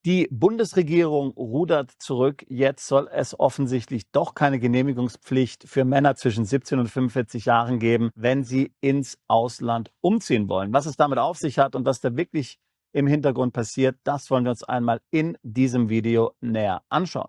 Die Bundesregierung rudert zurück. Jetzt soll es offensichtlich doch keine Genehmigungspflicht für Männer zwischen 17 und 45 Jahren geben, wenn sie ins Ausland umziehen wollen. Was es damit auf sich hat und was da wirklich im Hintergrund passiert, das wollen wir uns einmal in diesem Video näher anschauen.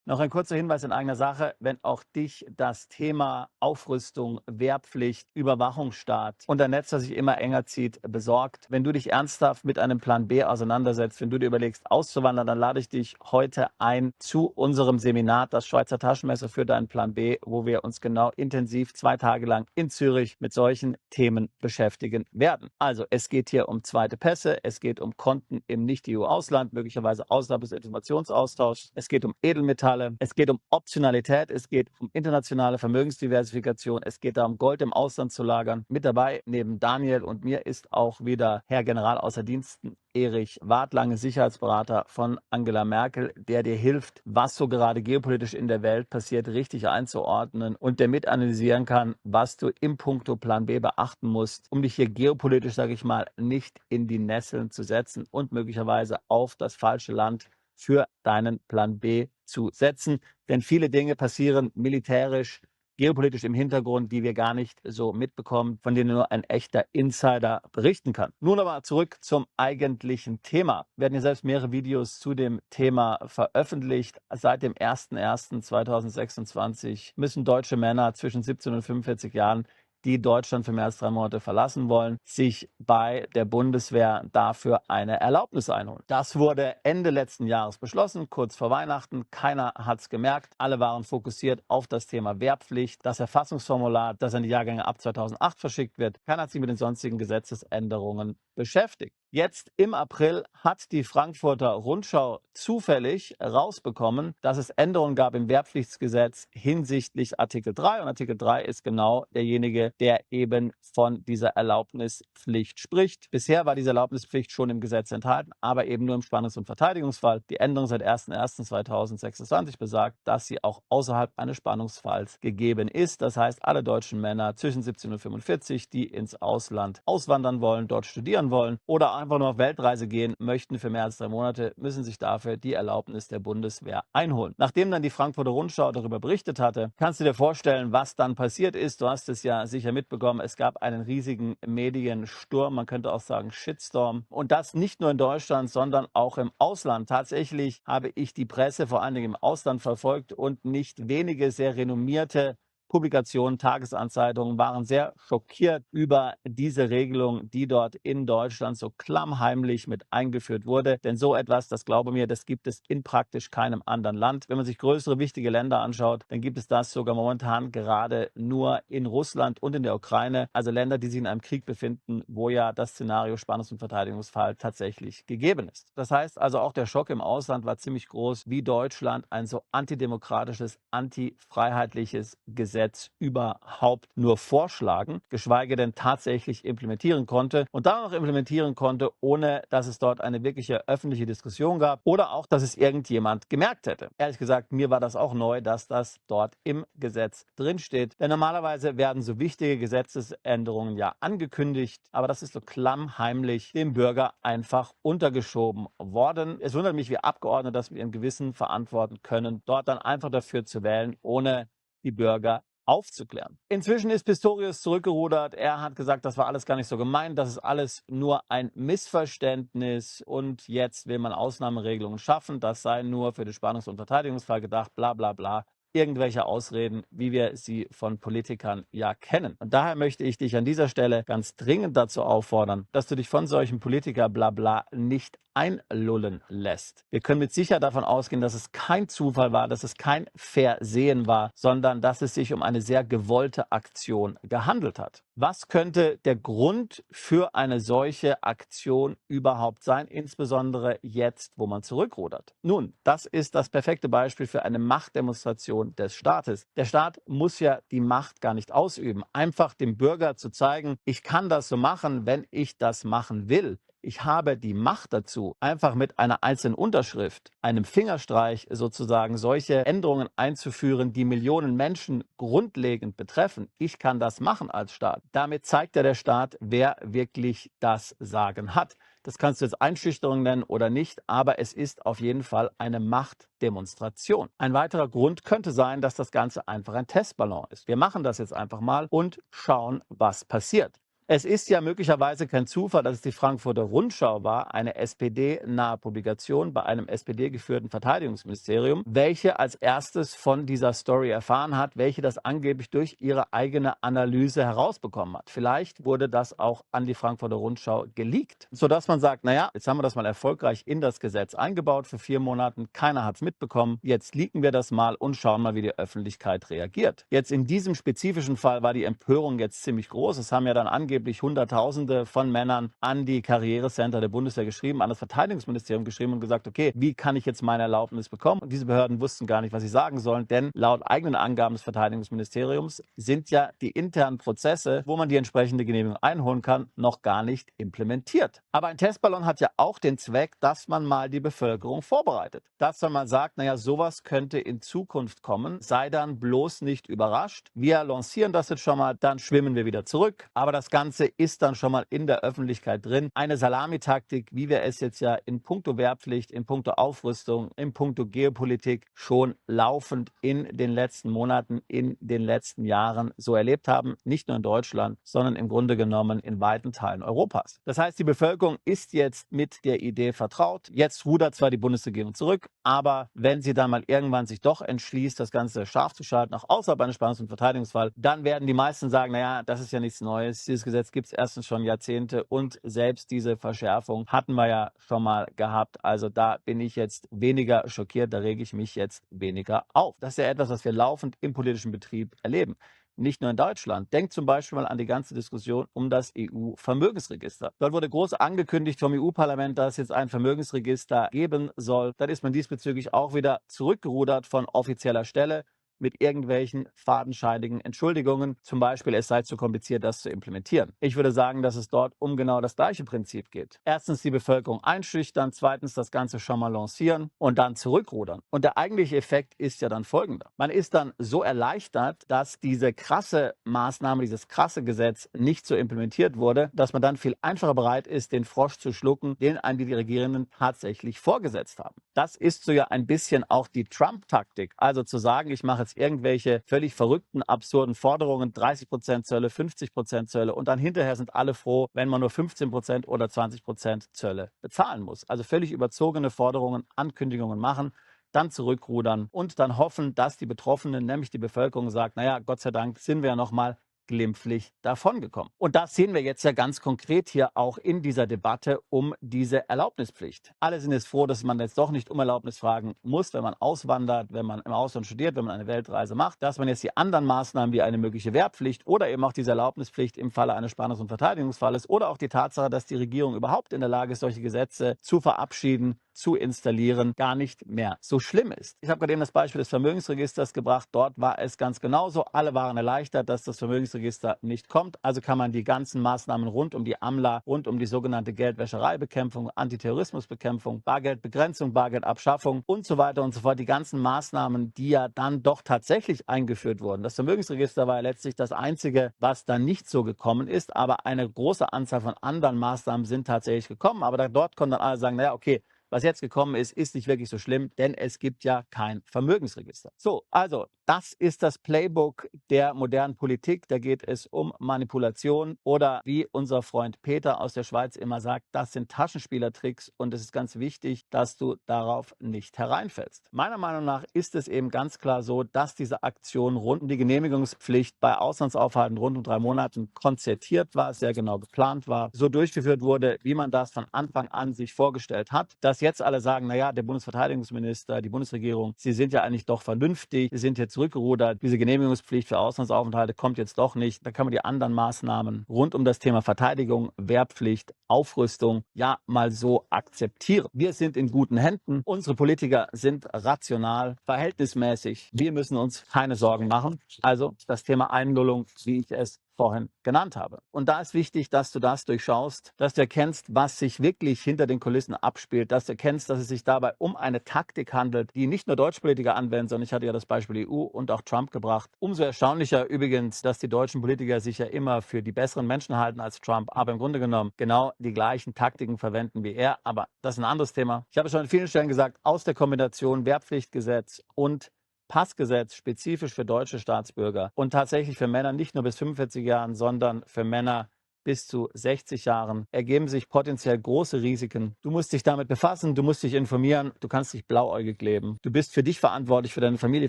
Noch ein kurzer Hinweis in eigener Sache: Wenn auch dich das Thema Aufrüstung, Wehrpflicht, Überwachungsstaat und ein Netz, das sich immer enger zieht, besorgt, wenn du dich ernsthaft mit einem Plan B auseinandersetzt, wenn du dir überlegst, auszuwandern, dann lade ich dich heute ein zu unserem Seminar, das Schweizer Taschenmesser für deinen Plan B, wo wir uns genau intensiv 2 Tage lang in Zürich mit solchen Themen beschäftigen werden. Also, es geht hier um zweite Pässe, es geht um Konten im Nicht-EU-Ausland, möglicherweise außerhalb des Informationsaustauschs, es geht um Edelmetalle, es geht um Optionalität, es geht um internationale Vermögensdiversifikation, es geht darum, Gold im Ausland zu lagern. Mit dabei, neben Daniel und mir, ist auch wieder Herr General außer Diensten Erich Warth, lange Sicherheitsberater von Angela Merkel, der dir hilft, was so gerade geopolitisch in der Welt passiert, richtig einzuordnen und der mit analysieren kann, was du im Punkto Plan B beachten musst, um dich hier geopolitisch, sage ich mal, nicht in die Nesseln zu setzen und möglicherweise auf das falsche Land für deinen Plan B zu setzen. Denn viele Dinge passieren militärisch, geopolitisch im Hintergrund, die wir gar nicht so mitbekommen, von denen nur ein echter Insider berichten kann. Nun aber zurück zum eigentlichen Thema. Wir werden hier selbst mehrere Videos zu dem Thema veröffentlicht. Seit dem 01.01.2026 müssen deutsche Männer zwischen 17 und 45 Jahren, die Deutschland für mehr als 3 Monate verlassen wollen, sich bei der Bundeswehr dafür eine Erlaubnis einholen. Das wurde Ende letzten Jahres beschlossen, kurz vor Weihnachten. Keiner hat es gemerkt. Alle waren fokussiert auf das Thema Wehrpflicht, das Erfassungsformular, das an die Jahrgänge ab 2008 verschickt wird. Keiner hat sich mit den sonstigen Gesetzesänderungen beschäftigt. Jetzt im April hat die Frankfurter Rundschau zufällig rausbekommen, dass es Änderungen gab im Wehrpflichtgesetz hinsichtlich Artikel 3. Und Artikel 3 ist genau derjenige, der eben von dieser Erlaubnispflicht spricht. Bisher war diese Erlaubnispflicht schon im Gesetz enthalten, aber eben nur im Spannungs- und Verteidigungsfall. Die Änderung seit 01.01.2026 besagt, dass sie auch außerhalb eines Spannungsfalls gegeben ist. Das heißt, alle deutschen Männer zwischen 17 und 45, die ins Ausland auswandern wollen, dort studieren wollen oder einfach nur auf Weltreise gehen möchten für mehr als 3 Monate, müssen sich dafür die Erlaubnis der Bundeswehr einholen. Nachdem dann die Frankfurter Rundschau darüber berichtet hatte, kannst du dir vorstellen, was dann passiert ist. Du hast es ja sicher mitbekommen, es gab einen riesigen Mediensturm, man könnte auch sagen Shitstorm. Und das nicht nur in Deutschland, sondern auch im Ausland. Tatsächlich habe ich die Presse vor allen Dingen im Ausland verfolgt und nicht wenige sehr renommierte Publikationen, Tagesanzeigungen waren sehr schockiert über diese Regelung, die dort in Deutschland so klammheimlich mit eingeführt wurde. Denn so etwas, das glaube mir, das gibt es in praktisch keinem anderen Land. Wenn man sich größere, wichtige Länder anschaut, dann gibt es das sogar momentan gerade nur in Russland und in der Ukraine. Also Länder, die sich in einem Krieg befinden, wo ja das Szenario Spannungs- und Verteidigungsfall tatsächlich gegeben ist. Das heißt also, auch der Schock im Ausland war ziemlich groß, wie Deutschland ein so antidemokratisches, antifreiheitliches Gesetz überhaupt nur vorschlagen, geschweige denn tatsächlich implementieren konnte und dann noch implementieren konnte, ohne dass es dort eine wirkliche öffentliche Diskussion gab oder auch, dass es irgendjemand gemerkt hätte. Ehrlich gesagt, mir war das auch neu, dass das dort im Gesetz drinsteht, denn normalerweise werden so wichtige Gesetzesänderungen ja angekündigt, aber das ist so klammheimlich dem Bürger einfach untergeschoben worden. Es wundert mich, wie Abgeordnete das mit ihrem Gewissen verantworten können, dort dann einfach dafür zu wählen, ohne die Bürger aufzuklären. Inzwischen ist Pistorius zurückgerudert. Er hat gesagt, das war alles gar nicht so gemeint, das ist alles nur ein Missverständnis und jetzt will man Ausnahmeregelungen schaffen. Das sei nur für den Spannungs- und Verteidigungsfall gedacht, bla bla bla. Irgendwelche Ausreden, wie wir sie von Politikern ja kennen. Und daher möchte ich dich an dieser Stelle ganz dringend dazu auffordern, dass du dich von solchen Politiker-Blabla nicht einlullen lässt. Wir können mit Sicherheit davon ausgehen, dass es kein Zufall war, dass es kein Versehen war, sondern dass es sich um eine sehr gewollte Aktion gehandelt hat. Was könnte der Grund für eine solche Aktion überhaupt sein, insbesondere jetzt, wo man zurückrudert? Nun, das ist das perfekte Beispiel für eine Machtdemonstration des Staates. Der Staat muss ja die Macht gar nicht ausüben. Einfach dem Bürger zu zeigen, ich kann das so machen, wenn ich das machen will, Ich habe die Macht dazu, einfach mit einer einzelnen Unterschrift, einem Fingerstreich sozusagen solche Änderungen einzuführen, die Millionen Menschen grundlegend betreffen. Ich kann das machen als Staat. Damit zeigt ja der Staat, wer wirklich das Sagen hat. Das kannst du jetzt Einschüchterung nennen oder nicht, aber es ist auf jeden Fall eine Machtdemonstration. Ein weiterer Grund könnte sein, dass das Ganze einfach ein Testballon ist. Wir machen das jetzt einfach mal und schauen, was passiert. Es ist ja möglicherweise kein Zufall, dass es die Frankfurter Rundschau war, eine SPD-nahe Publikation bei einem SPD-geführten Verteidigungsministerium, welche als erstes von dieser Story erfahren hat, welche das angeblich durch ihre eigene Analyse herausbekommen hat. Vielleicht wurde das auch an die Frankfurter Rundschau geleakt, sodass man sagt, naja, jetzt haben wir das mal erfolgreich in das Gesetz eingebaut für 4 Monaten, keiner hat es mitbekommen, jetzt leaken wir das mal und schauen mal, wie die Öffentlichkeit reagiert. Jetzt in diesem spezifischen Fall war die Empörung jetzt ziemlich groß. Es haben ja dann angeblich Hunderttausende von Männern an die Karrierecenter der Bundeswehr geschrieben, an das Verteidigungsministerium geschrieben und gesagt, okay, wie kann ich jetzt meine Erlaubnis bekommen? Und diese Behörden wussten gar nicht, was sie sagen sollen, denn laut eigenen Angaben des Verteidigungsministeriums sind ja die internen Prozesse, wo man die entsprechende Genehmigung einholen kann, noch gar nicht implementiert. Aber ein Testballon hat ja auch den Zweck, dass man mal die Bevölkerung vorbereitet. Dass man mal sagt, naja, sowas könnte in Zukunft kommen, sei dann bloß nicht überrascht. Wir lancieren das jetzt schon mal, dann schwimmen wir wieder zurück. Aber das Ganze ist dann schon mal in der Öffentlichkeit drin. Eine Salamitaktik, wie wir es jetzt ja in puncto Wehrpflicht, in puncto Aufrüstung, in puncto Geopolitik schon laufend in den letzten Monaten, in den letzten Jahren so erlebt haben. Nicht nur in Deutschland, sondern im Grunde genommen in weiten Teilen Europas. Das heißt, die Bevölkerung ist jetzt mit der Idee vertraut. Jetzt rudert zwar die Bundesregierung zurück, aber wenn sie dann mal irgendwann sich doch entschließt, das Ganze scharf zu schalten, auch außerhalb eines Spannungs- und Verteidigungsfalls, dann werden die meisten sagen, naja, das ist ja nichts Neues. Dieses Gesetz gibt es erstens schon Jahrzehnte und selbst diese Verschärfung hatten wir ja schon mal gehabt. Also da bin ich jetzt weniger schockiert, da rege ich mich jetzt weniger auf. Das ist ja etwas, was wir laufend im politischen Betrieb erleben. Nicht nur in Deutschland. Denkt zum Beispiel mal an die ganze Diskussion um das EU-Vermögensregister. Dort wurde groß angekündigt vom EU-Parlament, dass es jetzt ein Vermögensregister geben soll. Dann ist man diesbezüglich auch wieder zurückgerudert von offizieller Stelle mit irgendwelchen fadenscheinigen Entschuldigungen. Zum Beispiel, es sei zu kompliziert, das zu implementieren. Ich würde sagen, dass es dort um genau das gleiche Prinzip geht. Erstens die Bevölkerung einschüchtern, zweitens das Ganze schon mal lancieren und dann zurückrudern. Und der eigentliche Effekt ist ja dann folgender. Man ist dann so erleichtert, dass diese krasse Maßnahme, dieses krasse Gesetz nicht so implementiert wurde, dass man dann viel einfacher bereit ist, den Frosch zu schlucken, den einem die Regierenden tatsächlich vorgesetzt haben. Das ist so ja ein bisschen auch die Trump-Taktik. Also zu sagen, ich mache jetzt irgendwelche völlig verrückten, absurden Forderungen, 30% Zölle, 50% Zölle und dann hinterher sind alle froh, wenn man nur 15% oder 20% Zölle bezahlen muss. Also völlig überzogene Forderungen, Ankündigungen machen, dann zurückrudern und dann hoffen, dass die Betroffenen, nämlich die Bevölkerung, sagt, naja, Gott sei Dank sind wir ja noch mal glimpflich davongekommen. Und das sehen wir jetzt ja ganz konkret hier auch in dieser Debatte um diese Erlaubnispflicht. Alle sind jetzt froh, dass man jetzt doch nicht um Erlaubnis fragen muss, wenn man auswandert, wenn man im Ausland studiert, wenn man eine Weltreise macht, dass man jetzt die anderen Maßnahmen wie eine mögliche Wehrpflicht oder eben auch diese Erlaubnispflicht im Falle eines Spannungs- und Verteidigungsfalles oder auch die Tatsache, dass die Regierung überhaupt in der Lage ist, solche Gesetze zu verabschieden, zu installieren, gar nicht mehr so schlimm ist. Ich habe gerade eben das Beispiel des Vermögensregisters gebracht. Dort war es ganz genauso. Alle waren erleichtert, dass das Vermögensregister nicht kommt. Also kann man die ganzen Maßnahmen rund um die AMLA, rund um die sogenannte Geldwäschereibekämpfung, Antiterrorismusbekämpfung, Bargeldbegrenzung, Bargeldabschaffung und so weiter und so fort, die ganzen Maßnahmen, die ja dann doch tatsächlich eingeführt wurden. Das Vermögensregister war ja letztlich das Einzige, was dann nicht so gekommen ist, aber eine große Anzahl von anderen Maßnahmen sind tatsächlich gekommen. Aber dort konnten dann alle sagen, naja, okay, was jetzt gekommen ist, ist nicht wirklich so schlimm, denn es gibt ja kein Vermögensregister. So, also das ist das Playbook der modernen Politik. Da geht es um Manipulation oder wie unser Freund Peter aus der Schweiz immer sagt, das sind Taschenspielertricks und es ist ganz wichtig, dass du darauf nicht hereinfällst. Meiner Meinung nach ist es eben ganz klar so, dass diese Aktion rund um die Genehmigungspflicht bei Auslandsaufenthalten rund um 3 Monaten konzertiert war, sehr genau geplant war, so durchgeführt wurde, wie man das von Anfang an sich vorgestellt hat. Dass jetzt alle sagen, naja, der Bundesverteidigungsminister, die Bundesregierung, sie sind ja eigentlich doch vernünftig, sie sind jetzt zurückgerudert, diese Genehmigungspflicht für Auslandsaufenthalte kommt jetzt doch nicht. Da kann man die anderen Maßnahmen rund um das Thema Verteidigung, Wehrpflicht, Aufrüstung ja mal so akzeptieren. Wir sind in guten Händen, unsere Politiker sind rational, verhältnismäßig, wir müssen uns keine Sorgen machen. Also das Thema Einlullung, wie ich es vorhin genannt habe. Und da ist wichtig, dass du das durchschaust, dass du erkennst, was sich wirklich hinter den Kulissen abspielt, dass du erkennst, dass es sich dabei um eine Taktik handelt, die nicht nur Deutschpolitiker anwenden, sondern ich hatte ja das Beispiel EU und auch Trump gebracht. Umso erstaunlicher übrigens, dass die deutschen Politiker sich ja immer für die besseren Menschen halten als Trump, aber im Grunde genommen genau die gleichen Taktiken verwenden wie er. Aber das ist ein anderes Thema. Ich habe schon an vielen Stellen gesagt, aus der Kombination Wehrpflichtgesetz und Passgesetz spezifisch für deutsche Staatsbürger und tatsächlich für Männer nicht nur bis 45 Jahren, sondern für Männer bis zu 60 Jahren ergeben sich potenziell große Risiken. Du musst dich damit befassen, du musst dich informieren, du kannst dich blauäugig leben. Du bist für dich verantwortlich, für deine Familie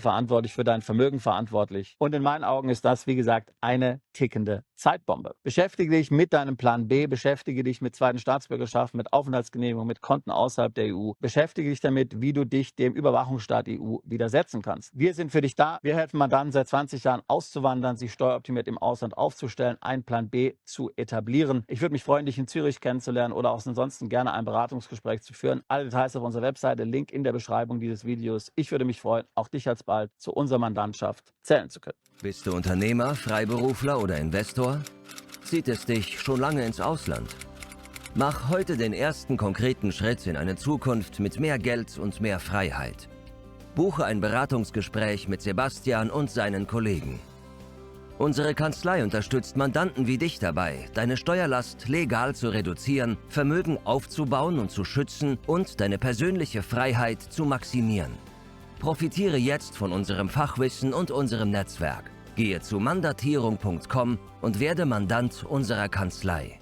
verantwortlich, für dein Vermögen verantwortlich. Und in meinen Augen ist das, wie gesagt, eine tickende Zeitbombe. Beschäftige dich mit deinem Plan B, beschäftige dich mit zweiten Staatsbürgerschaft, mit Aufenthaltsgenehmigung, mit Konten außerhalb der EU. Beschäftige dich damit, wie du dich dem Überwachungsstaat EU widersetzen kannst. Wir sind für dich da. Wir helfen Mandanten seit 20 Jahren auszuwandern, sich steueroptimiert im Ausland aufzustellen, einen Plan B zu etablieren. Ich würde mich freuen, dich in Zürich kennenzulernen oder auch ansonsten gerne ein Beratungsgespräch zu führen. Alle Details auf unserer Webseite, Link in der Beschreibung dieses Videos. Ich würde mich freuen, auch dich alsbald zu unserer Mandantschaft zählen zu können. Bist du Unternehmer, Freiberufler oder Investor? Zieht es dich schon lange ins Ausland? Mach heute den ersten konkreten Schritt in eine Zukunft mit mehr Geld und mehr Freiheit. Buche ein Beratungsgespräch mit Sebastian und seinen Kollegen. Unsere Kanzlei unterstützt Mandanten wie dich dabei, deine Steuerlast legal zu reduzieren, Vermögen aufzubauen und zu schützen und deine persönliche Freiheit zu maximieren. Profitiere jetzt von unserem Fachwissen und unserem Netzwerk. Gehe zu mandatierung.com und werde Mandant unserer Kanzlei.